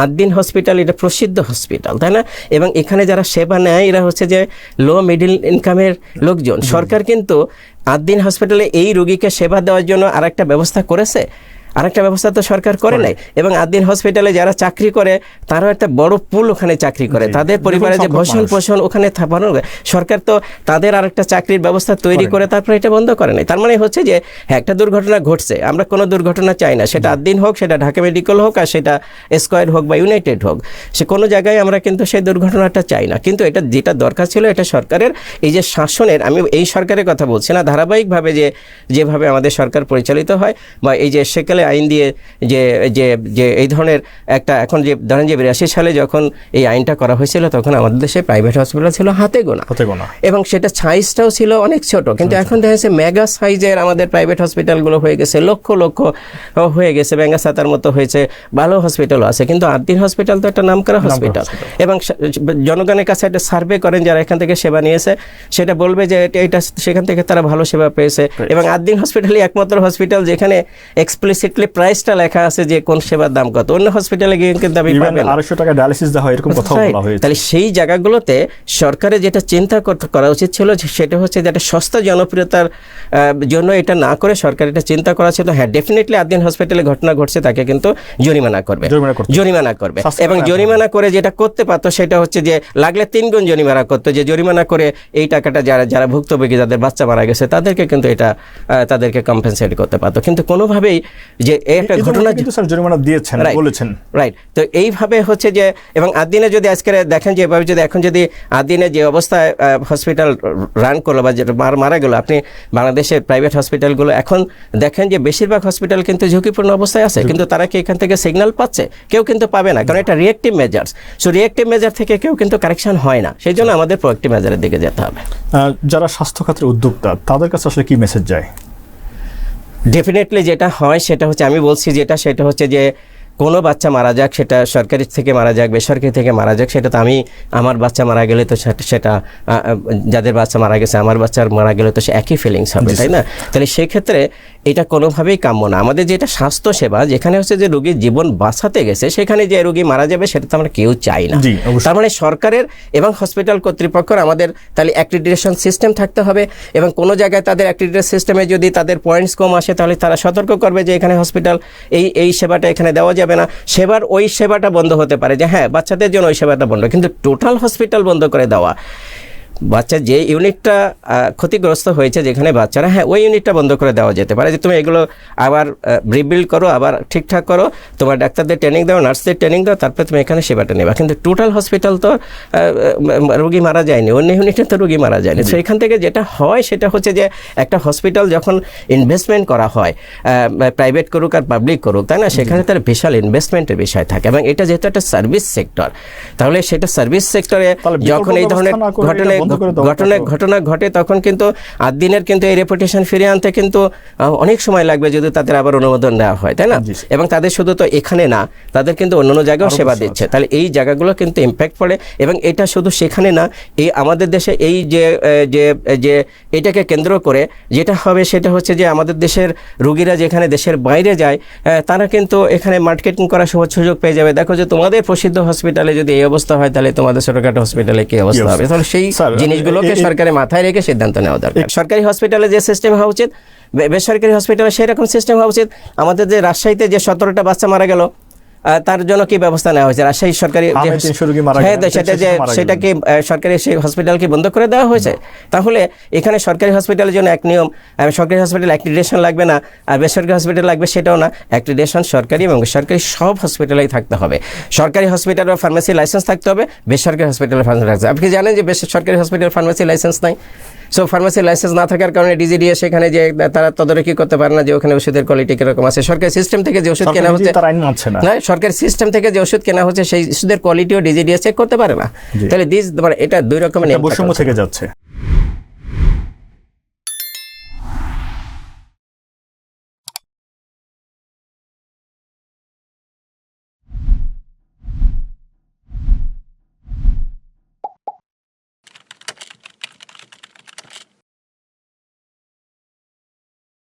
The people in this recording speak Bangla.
আদ্দিন হসপিটাল এটা প্রসিদ্ধ হসপিটাল, তাই না? এবং এখানে যারা সেবা নেয় এরা হচ্ছে যে লো মিডল ইনকামের লোকজন। সরকার কিন্তু আদ্দিন হসপিটালে এই রোগীকে সেবা দেওয়ার জন্য আরেকটা ব্যবস্থা করেছে, আরেকটা ব্যবস্থা তো সরকার করে নাই। এবং আদ্দিন হসপিটালে যারা চাকরি করে তারাও একটা বড় পুল ওখানে চাকরি করে, তাদের পরিবারে যে ভরণ পোষণ ওখানে সরকার তো তাদের আরেকটা চাকরির ব্যবস্থা তৈরি করে তারপরে এটা বন্ধ করে নাই। তার মানে হচ্ছে যে হ্যাঁ, একটা দুর্ঘটনা ঘটছে, আমরা কোনো দুর্ঘটনা চাই না, সেটা আদ্দিন হোক, সেটা ঢাকা মেডিকেল হোক, আর সেটা স্কয়ার হোক বা ইউনাইটেড হোক, সে কোনো জায়গায় আমরা কিন্তু সেই দুর্ঘটনাটা চাই না। কিন্তু এটা যেটা দরকার ছিল এটা সরকারের এই যে শাসনের, আমি এই সরকারের কথা বলছি না, ধারাবাহিকভাবে যেভাবে আমাদের সরকার পরিচালিত হয় বা এই যে সেকালে আইন দিয়ে যে যে যে এই ধরনের একটা, এখন যে ধরেন যে 82 সালে যখন এই আইনটা করা হয়েছিল তখন আমাদের দেশে প্রাইভেট হসপিটাল ছিল হাতে গোনা, এবং সেটা সাইজটাও ছিল অনেক ছোট। কিন্তু এখন দেখা যাচ্ছে মেগা সাইজের আমাদের প্রাইভেট হসপিটালগুলো হয়ে গেছে, লক্ষ লক্ষ হয়ে গেছে, ব্যাঙ্গাসাতার মতো হয়েছে, ভালো হসপিটালও আছে। কিন্তু আদ্দিন হসপিটাল তো একটা নামকরা হসপিটাল, এবং জনগণের কাছে একটা সার্ভে করেন যারা এখান থেকে সেবা নিয়েছে, সেটা বলবে যে এটা সেখান থেকে তারা ভালো সেবা পেয়েছে। এবং আদ্দিন হসপিটালই একমাত্র হসপিটাল যেখানে এক্সপ্লিসিটলি প্রাইসটা লেখা আছে যে কোন সেবার দাম কত। অন্য হসপিটালে গিয়ে কিন্তু আপনি পাবেন 250 টাকা ডায়ালিসিস দেওয়া হয়, এরকম কথা বলা হয়েছে। তাহলে সেই জায়গাগুলোতে সরকারের যেটা চিন্তা করা উচিত ছিল সেটা হচ্ছে যে একটা সস্তা জনপ্রিয়তার জন্য এটা না করে সরকার এটা চিন্তা করা ছিল, হ্যাঁ ডেফিনেটলি আদ্দিন হসপিটালে ঘটনা ঘটছে তাকে কিন্তু জরিমানা করবে। এবং জরিমানা করে যেটা করতে পারতো সেটা হচ্ছে যে লাগলে 3 গুণ জরিমানা করতো, যে জরিমানা করে এই টাকাটা যারা ভুক্তভোগী, যাদের বাচ্চা মারা গেছে তাদেরকে কিন্তু এটা তাদেরকে কম্পেনসেট করতে পারতো। কিন্তু কোনোভাবেই যে একটা ঘটনা কিন্তু স্যার জরিমানা দিয়েছেন বলেছেন, রাইট। তো এইভাবে হচ্ছে যে, এবং আদ্দিনে যদি আজকে দেখেন যে এভাবে যদি এখন যদি আদ্দিনে যে অবস্থায় হসপিটাল রান করলো বা যেটা মারা গেল, আপনি বাংলাদেশের প্রাইভেট হসপিটালগুলো এখন দেখেন যে বেশিরভাগ হসপিটাল কিন্তু ঝুঁকিপূর্ণ অবস্থায় আছে, কিন্তু তারা কি এখান থেকে সিগন্যাল পাচ্ছে? কেউ কিন্তু পাবে না, কারণ এটা reactive measures. So reactive measure থেকে কেউ কিন্তু কারেকশন হয় না, সেই জন্য আমাদের প্রোঅ্যাক্টিভ মেজারের দিকে যেতে হবে। যারা স্বাস্থ্য খাতের উদ্যোক্তা তাদের কাছে আসলে কি মেসেজ যায়? ডেফিনেটলি যেটা হয় সেটা হচ্ছে, আমি বলছি সেটা হচ্ছে যে কোনো বাচ্চা মারা যাক, সেটা সরকারি থেকে মারা যাক, বেসরকারি থেকে মারা যাক, সেটা তো আমার বাচ্চা মারা গেলে তো সেটা যাদের বাচ্চা মারা গেছে আমার বাচ্চার মারা গেলে তো সে একই ফিলিংস হবে, তাই না? তাহলে সেক্ষেত্রে এটা কোনোভাবেই কাম্য না। আমাদের যেটা স্বাস্থ্য সেবা, যেখানে হচ্ছে যে রোগীর জীবন বাঁচাতে গেছে সেখানে যে রোগী মারা যাবে সেটা তো আমরা কেউ চাই না। তার মানে সরকারের এবং হসপিটাল কর্তৃপক্ষের আমাদের তাহলে অ্যাক্রিডিটেশন সিস্টেম থাকতে হবে, এবং কোনো জায়গায় তাদের অ্যাক্রিডিটেশন সিস্টেমে যদি তাদের পয়েন্টস কম আসে তাহলে তারা সতর্ক করবে যে এখানে হসপিটাল এই সেবাটা এখানে দেওয়া যাবে না। ওই সেবাটা বন্ধ হতে পারে, যে হ্যাঁ বাচ্চাদের জন্য ওই সেবাটা বন্ধ, কিন্তু টোটাল হসপিটাল বন্ধ করে দেওয়া, বাচ্চা যে ইউনিটটা ক্ষতিগ্রস্ত হয়েছে যেখানে বাচ্চারা, হ্যাঁ ওই ইউনিটটা বন্ধ করে দেওয়া যেতে পারে, যে তুমি এগুলো আবার রিবিল্ড করো, আবার ঠিকঠাক করো, তোমার ডাক্তারদের ট্রেনিং দাও, নার্সদের ট্রেনিং দাও, তারপরে তুমি এখানে সেবাটা নেবা। কিন্তু টোটাল হসপিটাল তো রোগী মারা যায়নি, অন্য ইউনিটে তো রোগী মারা যায়নি। তো এখান থেকে যেটা হয় সেটা হচ্ছে যে একটা হসপিটাল যখন ইনভেস্টমেন্ট করা হয়, প্রাইভেট করুক আর পাবলিক করুক, তাই না, সেখানে তার বিশাল ইনভেস্টমেন্টের বিষয় থাকে, এবং এটা যেহেতু একটা সার্ভিস সেক্টর, তাহলে সেটা সার্ভিস সেক্টরে যখন এই ধরনের ঘটনা ঘটে তখন কিন্তু আদ্দিনের কিন্তু এই রেপুটেশন ফিরিয়ে আনতে কিন্তু অনেক সময় লাগবে যদি তাদের আবার অনুমোদন দেওয়া হয়, তাই না? এবং তাদের শুধু তো এখানে না, তাদের কিন্তু অন্যান্য জায়গাও সেবা দিচ্ছে, তাহলে এই জায়গাগুলো কিন্তু ইম্প্যাক্ট পড়ে। এবং এটা শুধু সেখানে না, এই আমাদের দেশে এই যে এটাকে কেন্দ্র করে যেটা হবে সেটা হচ্ছে যে আমাদের দেশের রোগীরা যেখানে দেশের বাইরে যায় তারা কিন্তু এখানে মার্কেটিং করার সুযোগ পেয়ে যাবে। দেখো যে তোমাদের প্রসিদ্ধ হসপিটালে যদি এই অবস্থা হয় তাহলে তোমাদের ছোটখাটো হসপিটালে কি অবস্থা হবে? তাহলে সেই জিনিসগুলোকে সরকারের মাথায় রেখে সিদ্ধান্ত নেওয়া দরকার। সরকারি হসপিটালে যে সিস্টেম হওয়া উচিত, বেসরকারি হসপিটালে সেরকম সিস্টেম হওয়া উচিত। আমাদের যে রাজশাহীতে যে 17টা বাচ্চা মারা গেল, তার জন্য কি ব্যবস্থা নেওয়া হয়েছে? রাজশাহী সরকারি সেটা কি সরকারি সেই হসপিটাল কি বন্ধ করে দেওয়া হয়েছে? তাহলে এখানে সরকারি হসপিটালের জন্য এক নিয়ম, সরকারি হসপিটাল অ্যাক্রিডিটেশন লাগবে না, আর বেসরকারি হসপিটাল লাগবে সেটাও না। অ্যাক্রিডিটেশন সরকারি এবং বেসরকারি সব হসপিটালেই থাকতে হবে। সরকারি হসপিটালের ফার্মেসি লাইসেন্স থাকতে হবে, বেসরকারি হসপিটালের ফার্মেসি লাইসেন্স। আপনি জানেন যে সরকারি হসপিটাল ফার্মেসি লাইসেন্স নাই। সো ফার্মেসি লাইসেন্স না থাকার কারণে ডিজিডিএস সেখানে যে তারা তদারকি করতে পারে না যে ওখানে ওষুধের কোয়ালিটি কিরকম আছে। সরকারি সিস্টেম থেকে যে ওষুধ কেনা হচ্ছে, সরকারি সিস্টেম থেকে যে ওষুধ কেনা হচ্ছে সেই ওষুধের কোয়ালিটিও ডিজিডিএস চেক করতে পারে না। তাহলে এটা 2 রকমের বৈষম্য থেকে যাচ্ছে।